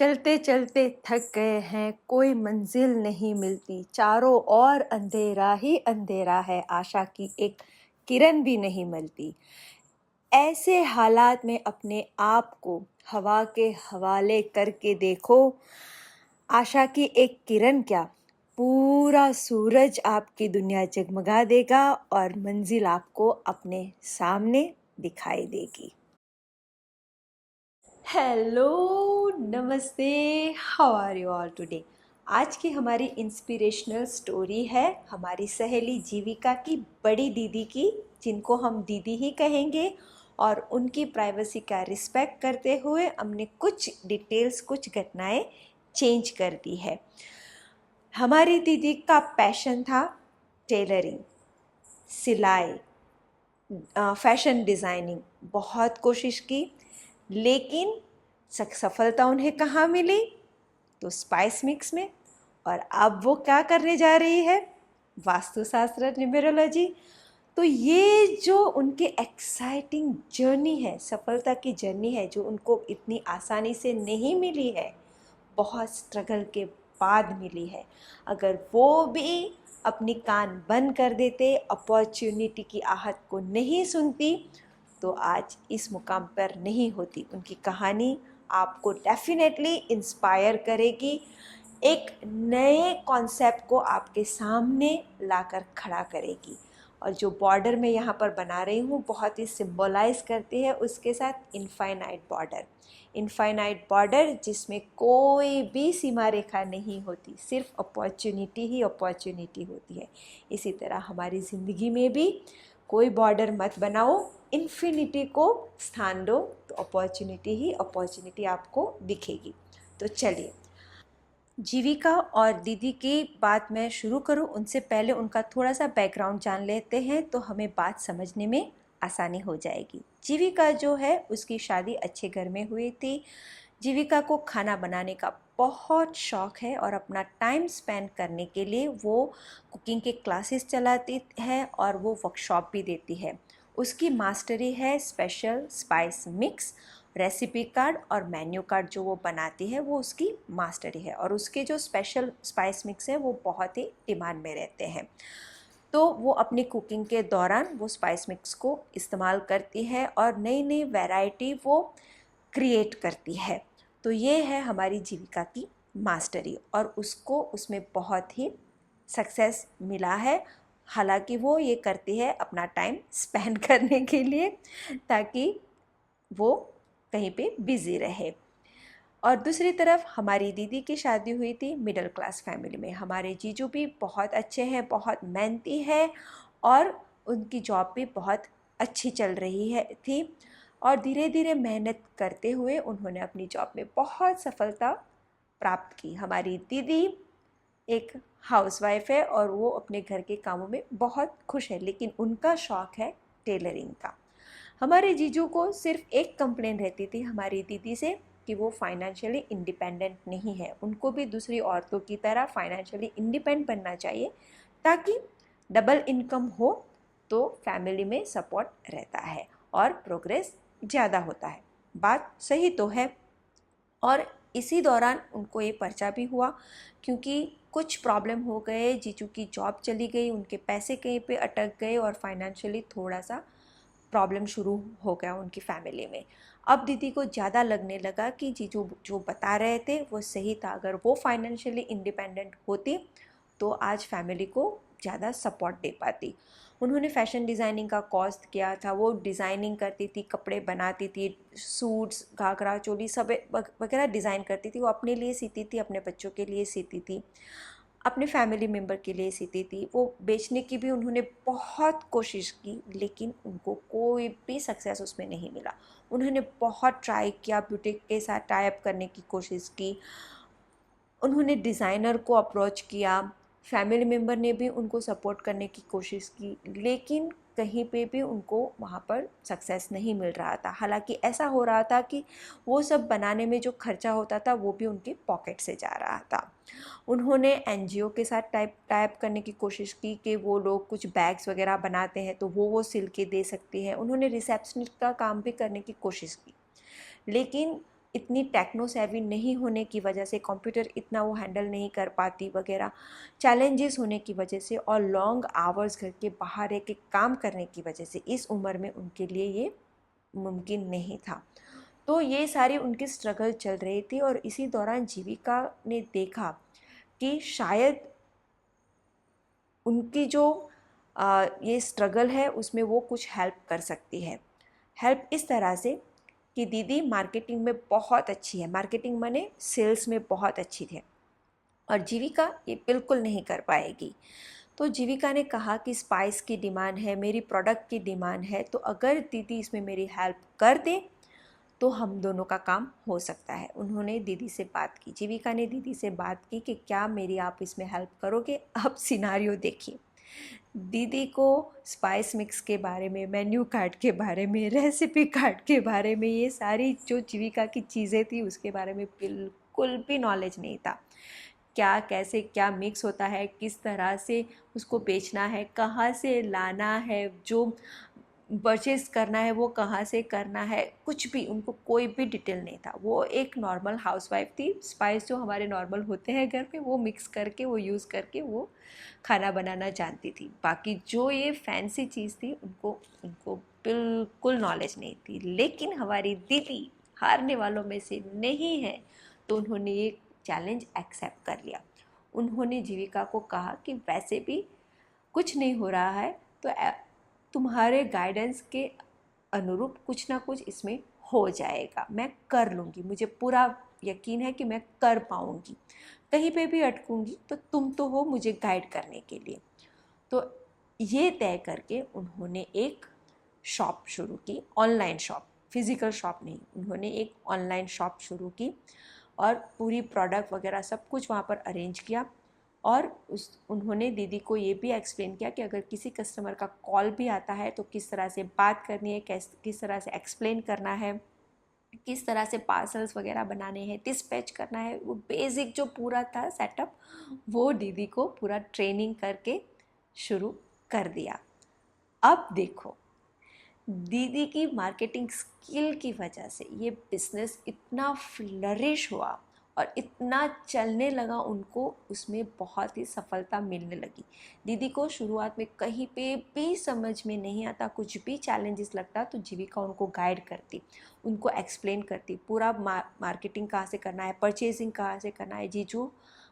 चलते चलते थक गए हैं, कोई मंजिल नहीं मिलती, चारों ओर अंधेरा ही अंधेरा है, आशा की एक किरण भी नहीं मिलती। ऐसे हालात में अपने आप को हवा के हवाले करके देखो, आशा की एक किरण क्या, पूरा सूरज आपकी दुनिया जगमगा देगा और मंजिल आपको अपने सामने दिखाई देगी। हेलो, नमस्ते, how are you all today. आज की हमारी इंस्पिरेशनल स्टोरी है हमारी सहेली जीविका की बड़ी दीदी की, जिनको हम दीदी ही कहेंगे। और उनकी प्राइवेसी का रिस्पेक्ट करते हुए हमने कुछ डिटेल्स, कुछ घटनाएं चेंज कर दी है। हमारी दीदी का पैशन था टेलरिंग, सिलाई, फैशन डिज़ाइनिंग। बहुत कोशिश की, लेकिन सफलता उन्हें कहाँ मिली? तो स्पाइस मिक्स में। और अब वो क्या करने जा रही है? वास्तुशास्त्र, न्यूमेरोलॉजी। तो ये जो उनके एक्साइटिंग जर्नी है, सफलता की जर्नी है, जो उनको इतनी आसानी से नहीं मिली है, बहुत स्ट्रगल के बाद मिली है। अगर वो भी अपनी कान बंद कर देते, अपॉर्चुनिटी की आहट को नहीं सुनती, तो आज इस मुकाम पर नहीं होती। उनकी कहानी आपको डेफिनेटली इंस्पायर करेगी, एक नए कॉन्सेप्ट को आपके सामने लाकर खड़ा करेगी। और जो बॉर्डर मैं यहाँ पर बना रही हूँ बहुत ही सिंबलाइज करती है उसके साथ इनफाइनाइट बॉर्डर। इनफाइनाइट बॉर्डर जिसमें कोई भी सीमा रेखा नहीं होती, सिर्फ अपॉर्चुनिटी ही अपॉर्चुनिटी होती है। इसी तरह हमारी ज़िंदगी में भी कोई बॉर्डर मत बनाओ, इन्फिनिटी को स्थान दो, तो अपॉर्चुनिटी ही अपॉर्चुनिटी आपको दिखेगी। तो चलिए, जीविका और दीदी की बात मैं शुरू करूं उनसे पहले उनका थोड़ा सा बैकग्राउंड जान लेते हैं, तो हमें बात समझने में आसानी हो जाएगी। जीविका जो है उसकी शादी अच्छे घर में हुई थी। जीविका को खाना बनाने का बहुत शौक़ है और अपना टाइम स्पेंड करने के लिए वो कुकिंग के क्लासेस चलाती है और वो वर्कशॉप भी देती है। उसकी मास्टरी है special spice mix, recipe card और मेन्यू कार्ड जो वो बनाती है वो उसकी मास्टरी है। और उसके जो स्पेशल स्पाइस मिक्स है वो बहुत ही डिमांड में रहते हैं। तो वो अपनी कुकिंग के दौरान वो स्पाइस मिक्स को इस्तेमाल करती है और नई नई वैरायटी वो क्रिएट करती है। तो ये है हमारी जीविका की मास्टरी और उसको उसमें बहुत ही सक्सेस मिला है। हालांकि वो ये करती है अपना टाइम स्पेंड करने के लिए, ताकि वो कहीं पे बिज़ी रहे। और दूसरी तरफ हमारी दीदी की शादी हुई थी मिडिल क्लास फैमिली में। हमारे जीजू भी बहुत अच्छे हैं, बहुत मेहनती है और उनकी जॉब भी बहुत अच्छी चल रही है थी। और धीरे धीरे मेहनत करते हुए उन्होंने अपनी जॉब में बहुत सफलता प्राप्त की। हमारी दीदी एक हाउसवाइफ है और वो अपने घर के कामों में बहुत खुश है, लेकिन उनका शौक़ है टेलरिंग का। हमारे जीजू को सिर्फ एक कंप्लेन रहती थी हमारी दीदी से कि वो फाइनेंशियली इंडिपेंडेंट नहीं है। उनको भी दूसरी औरतों की तरह फाइनेंशियली इंडिपेंडेंट बनना चाहिए, ताकि डबल इनकम हो तो फैमिली में सपोर्ट रहता है और प्रोग्रेस ज़्यादा होता है। बात सही तो है। और इसी दौरान उनको ये पर्चा भी हुआ, क्योंकि कुछ प्रॉब्लम हो गए, जीजू की जॉब चली गई, उनके पैसे कहीं पे अटक गए और फाइनेंशियली थोड़ा सा प्रॉब्लम शुरू हो गया उनकी फैमिली में। अब दीदी को ज़्यादा लगने लगा कि जीजू जो बता रहे थे वो सही था। अगर वो फाइनेंशियली इंडिपेंडेंट होती तो आज फैमिली को ज़्यादा सपोर्ट दे पाती। उन्होंने फ़ैशन डिज़ाइनिंग का कोर्स किया था, वो डिज़ाइनिंग करती थी, कपड़े बनाती थी, सूट्स, घाघरा चोली सब वगैरह डिज़ाइन करती थी। वो अपने लिए सीती थी, अपने बच्चों के लिए सीती थी, अपने फैमिली मेम्बर के लिए सीती थी। वो बेचने की भी उन्होंने बहुत कोशिश की, लेकिन उनको कोई भी सक्सेस उसमें नहीं मिला। उन्होंने बहुत ट्राई किया, बुटीक के साथ टाई अप करने की कोशिश की, उन्होंने डिज़ाइनर को अप्रोच किया, फैमिली मेम्बर ने भी उनको सपोर्ट करने की कोशिश की, लेकिन कहीं पे भी उनको वहाँ पर सक्सेस नहीं मिल रहा था। हालांकि ऐसा हो रहा था कि वो सब बनाने में जो खर्चा होता था वो भी उनकी पॉकेट से जा रहा था। उन्होंने एनजीओ के साथ टाइप करने की कोशिश की कि वो लोग कुछ बैग्स वगैरह बनाते हैं तो वो सिल के दे सकती है। उन्होंने रिसेप्शनिस्ट का काम भी करने की कोशिश की, लेकिन इतनी टेक्नो सेवी नहीं होने की वजह से, कंप्यूटर इतना वो हैंडल नहीं कर पाती वगैरह, चैलेंजेस होने की वजह से और लॉन्ग आवर्स घर के बाहर रह के काम करने की वजह से इस उम्र में उनके लिए ये मुमकिन नहीं था। तो ये सारी उनकी स्ट्रगल चल रही थी और इसी दौरान जीविका ने देखा कि शायद उनकी जो ये स्ट्रगल है उसमें वो कुछ हेल्प कर सकती है। हेल्प इस तरह से कि दीदी मार्केटिंग में बहुत अच्छी है, मार्केटिंग माने सेल्स में बहुत अच्छी थी और जीविका ये बिल्कुल नहीं कर पाएगी। तो जीविका ने कहा कि स्पाइस की डिमांड है, मेरी प्रोडक्ट की डिमांड है, तो अगर दीदी इसमें मेरी हेल्प कर दे तो हम दोनों का काम हो सकता है। उन्होंने दीदी से बात की, जीविका ने दीदी से बात की कि क्या मेरी आप इसमें हेल्प करोगे। अब सिनारियो देखिए, दीदी को स्पाइस मिक्स के बारे में, मेन्यू कार्ड के बारे में, रेसिपी कार्ड के बारे में, ये सारी जो जीविका की चीज़ें थी उसके बारे में बिल्कुल भी नॉलेज नहीं था। क्या कैसे क्या मिक्स होता है, किस तरह से उसको बेचना है, कहाँ से लाना है, जो परचेज करना है वो कहाँ से करना है, कुछ भी उनको कोई भी डिटेल नहीं था। वो एक नॉर्मल हाउसवाइफ थी, स्पाइस जो हमारे नॉर्मल होते हैं घर पे वो मिक्स करके, वो यूज़ करके वो खाना बनाना जानती थी। बाकी जो ये फैंसी चीज़ थी उनको उनको बिल्कुल नॉलेज नहीं थी। लेकिन हमारी दीदी हारने वालों में से नहीं है, तो उन्होंने ये चैलेंज एक्सेप्ट कर लिया। उन्होंने जीविका को कहा कि वैसे भी कुछ नहीं हो रहा है, तो तुम्हारे गाइडेंस के अनुरूप कुछ ना कुछ इसमें हो जाएगा, मैं कर लूँगी, मुझे पूरा यकीन है कि मैं कर पाऊँगी। कहीं पे भी अटकूँगी तो तुम तो हो मुझे गाइड करने के लिए। तो ये तय करके उन्होंने एक शॉप शुरू की, ऑनलाइन शॉप, फिज़िकल शॉप नहीं, उन्होंने एक ऑनलाइन शॉप शुरू की और पूरी प्रोडक्ट वगैरह सब कुछ वहाँ पर अरेंज किया। और उन्होंने दीदी को ये भी एक्सप्लेन किया कि अगर किसी कस्टमर का कॉल भी आता है तो किस तरह से बात करनी है, किस तरह से एक्सप्लेन करना है, किस तरह से पार्सल्स वगैरह बनाने हैं, डिस्पैच करना है, वो बेसिक जो पूरा था सेटअप वो दीदी को पूरा ट्रेनिंग करके शुरू कर दिया। अब देखो, दीदी की मार्केटिंग स्किल की वजह से ये बिज़नेस इतना फ्लरिश हुआ और इतना चलने लगा, उनको उसमें बहुत ही सफलता मिलने लगी। दीदी को शुरुआत में कहीं पे भी समझ में नहीं आता, कुछ भी चैलेंजेस लगता तो जीविका उनको गाइड करती, उनको एक्सप्लेन करती, पूरा मार्केटिंग कहाँ से करना है, परचेजिंग कहाँ से करना है। जीजू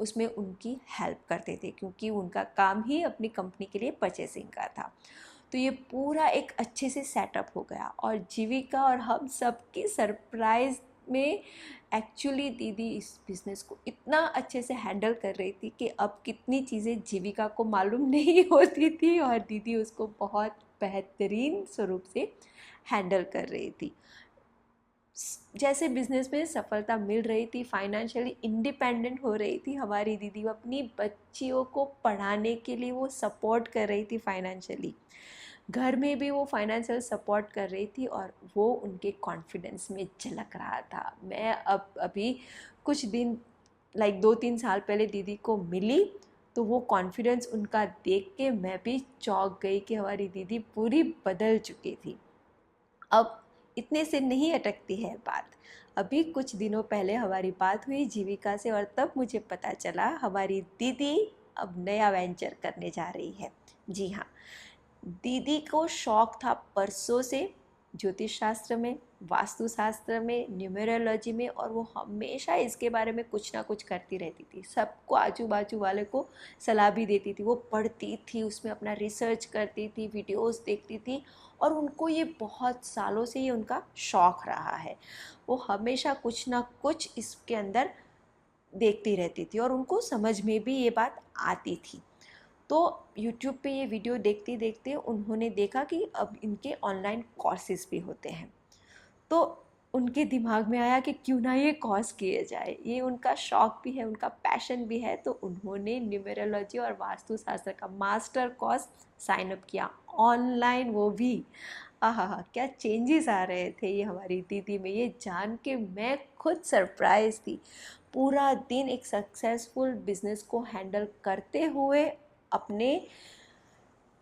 उसमें उनकी हेल्प करते थे क्योंकि उनका काम ही अपनी कंपनी के लिए परचेजिंग का था। तो ये पूरा एक अच्छे से सेटअप हो गया और जीविका और हम सब की सरप्राइज़ में एक्चुअली दीदी इस बिज़नेस को इतना अच्छे से हैंडल कर रही थी कि अब कितनी चीज़ें जीविका को मालूम नहीं होती थी और दीदी उसको बहुत बेहतरीन स्वरूप से हैंडल कर रही थी। जैसे बिज़नेस में सफलता मिल रही थी, फाइनेंशियली इंडिपेंडेंट हो रही थी हमारी दीदी, वो अपनी बच्चियों को पढ़ाने के लिए वो सपोर्ट कर रही थी फाइनेंशियली, घर में भी वो फाइनेंशियल सपोर्ट कर रही थी और वो उनके कॉन्फिडेंस में झलक रहा था। मैं अब अभी कुछ दिन 2-3 साल पहले दीदी को मिली तो वो कॉन्फिडेंस उनका देख के मैं भी चौंक गई कि हमारी दीदी पूरी बदल चुकी थी। अब इतने से नहीं अटकती है बात। अभी कुछ दिनों पहले हमारी बात हुई जीविका से और तब मुझे पता चला हमारी दीदी अब नया वेंचर करने जा रही है। जी हाँ, दीदी को शौक था परसों से ज्योतिष शास्त्र में, वास्तु शास्त्र में, न्यूमेरोलॉजी में, और वो हमेशा इसके बारे में कुछ ना कुछ करती रहती थी, सबको आजू बाजू वाले को सलाह भी देती थी, वो पढ़ती थी, उसमें अपना रिसर्च करती थी, वीडियोस देखती थी और उनको ये बहुत सालों से ये उनका शौक़ रहा है। वो हमेशा कुछ ना कुछ इसके अंदर देखती रहती थी और उनको समझ में भी ये बात आती थी। तो यूट्यूब पे ये वीडियो देखते देखते उन्होंने देखा कि अब इनके ऑनलाइन कोर्सेज भी होते हैं, तो उनके दिमाग में आया कि क्यों ना ये कोर्स किए जाए, ये उनका शौक भी है, उनका पैशन भी है। तो उन्होंने न्यूमेरोलॉजी और वास्तुशास्त्र का मास्टर कोर्स साइन अप किया ऑनलाइन, वो भी। आहा, क्या चेंजेस आ रहे थे ये हमारी दीदी में, ये जान के मैं खुद सरप्राइज थी। पूरा दिन एक सक्सेसफुल बिजनेस को हैंडल करते हुए अपने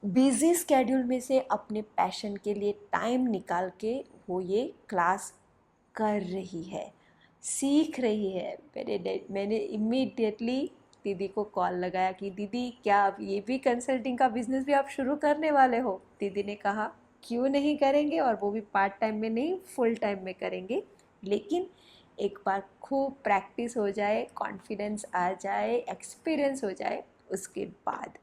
बिजी स्केड्यूल में से अपने पैशन के लिए टाइम निकाल के वो ये क्लास कर रही है। सीख रही है। मैंने इमीडिएटली दीदी को कॉल लगाया कि दीदी क्या आप ये भी कंसल्टिंग का बिजनेस भी आप शुरू करने वाले हो? दीदी ने कहा क्यों नहीं करेंगे, और वो भी पार्ट टाइम में नहीं, फुल टाइम में करेंगे, लेकिन एक बार खूब प्रैक्टिस हो जाए, कॉन्फिडेंस आ जाए, एक्सपीरियंस हो जाए उसके बाद।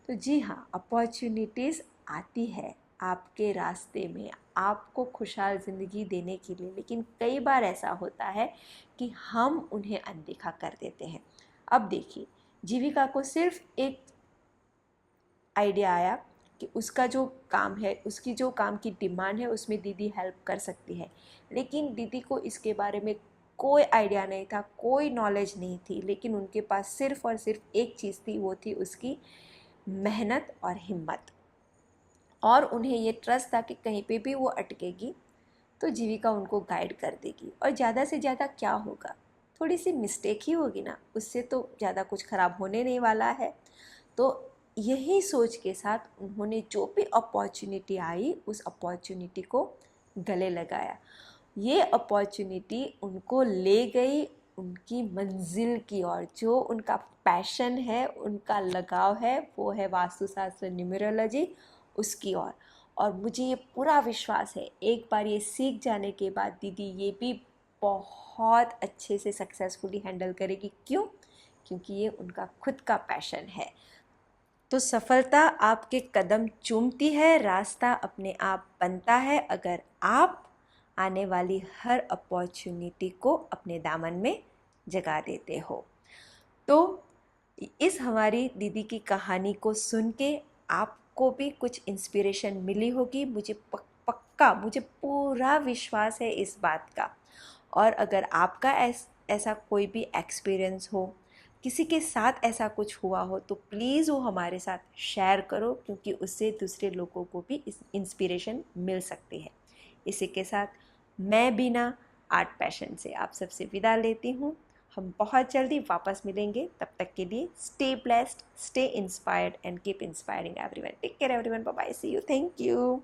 तो जी हाँ, अपॉर्चुनिटीज़ आती है आपके रास्ते में आपको खुशहाल ज़िंदगी देने के लिए, लेकिन कई बार ऐसा होता है कि हम उन्हें अनदेखा कर देते हैं। अब देखिए, जीविका को सिर्फ एक आइडिया आया कि उसका जो काम है, उसकी जो काम की डिमांड है उसमें दीदी हेल्प कर सकती है, लेकिन दीदी को इसके बारे में कोई आइडिया नहीं था, कोई नॉलेज नहीं थी, लेकिन उनके पास सिर्फ और सिर्फ एक चीज़ थी, वो थी उसकी मेहनत और हिम्मत। और उन्हें ये ट्रस्ट था कि कहीं पे भी वो अटकेगी तो जीविका उनको गाइड कर देगी, और ज़्यादा से ज़्यादा क्या होगा, थोड़ी सी मिस्टेक ही होगी ना, उससे तो ज़्यादा कुछ ख़राब होने नहीं वाला है। तो यही सोच के साथ उन्होंने जो भी अपॉर्चुनिटी आई उस अपॉर्चुनिटी को गले लगाया। ये अपॉर्चुनिटी उनको ले गई उनकी मंजिल की ओर। जो उनका पैशन है, उनका लगाव है, वो है वास्तुशास्त्र, न्यूमरोलॉजी, उसकी ओर। और मुझे ये पूरा विश्वास है एक बार ये सीख जाने के बाद दीदी ये भी बहुत अच्छे से सक्सेसफुली हैंडल करेगी। क्यों? क्योंकि ये उनका खुद का पैशन है। तो सफलता आपके कदम चूमती है, रास्ता अपने आप बनता है अगर आप आने वाली हर अपॉर्चुनिटी को अपने दामन में जगा देते हो। तो इस हमारी दीदी की कहानी को सुन के आपको भी कुछ इंस्पिरेशन मिली होगी, मुझे पक्का, मुझे पूरा विश्वास है इस बात का। और अगर आपका ऐसा कोई भी एक्सपीरियंस हो, किसी के साथ ऐसा कुछ हुआ हो, तो प्लीज़ वो हमारे साथ शेयर करो, क्योंकि उससे दूसरे लोगों को भी इस इंस्पिरेशन मिल सकती है। इसी के साथ मैं बिना आर्ट पैशन से आप सबसे विदा लेती हूँ। हम बहुत जल्दी वापस मिलेंगे, तब तक के लिए stay blessed, stay inspired and keep inspiring everyone. Take care everyone, bye bye, see you, thank you.